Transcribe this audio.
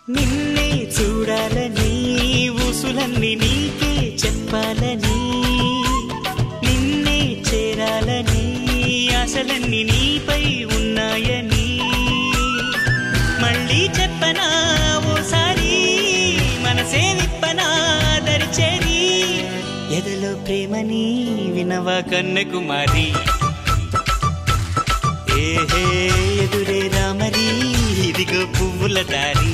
నిన్నే చూడాలని ఊసులన్నీ నీకే చెప్పాలని నిన్నే చేరాలని ఆశలన్నీ నీపై ఉన్నాయని మళ్ళీ చెప్పనా ఓసారి మనసే విప్పనా దరిచేరి ఎదలో ప్రేమని వినవా కన్యకుమారి ఏహే ఎదురే రామరి ఇదిగో పువ్వుల దారి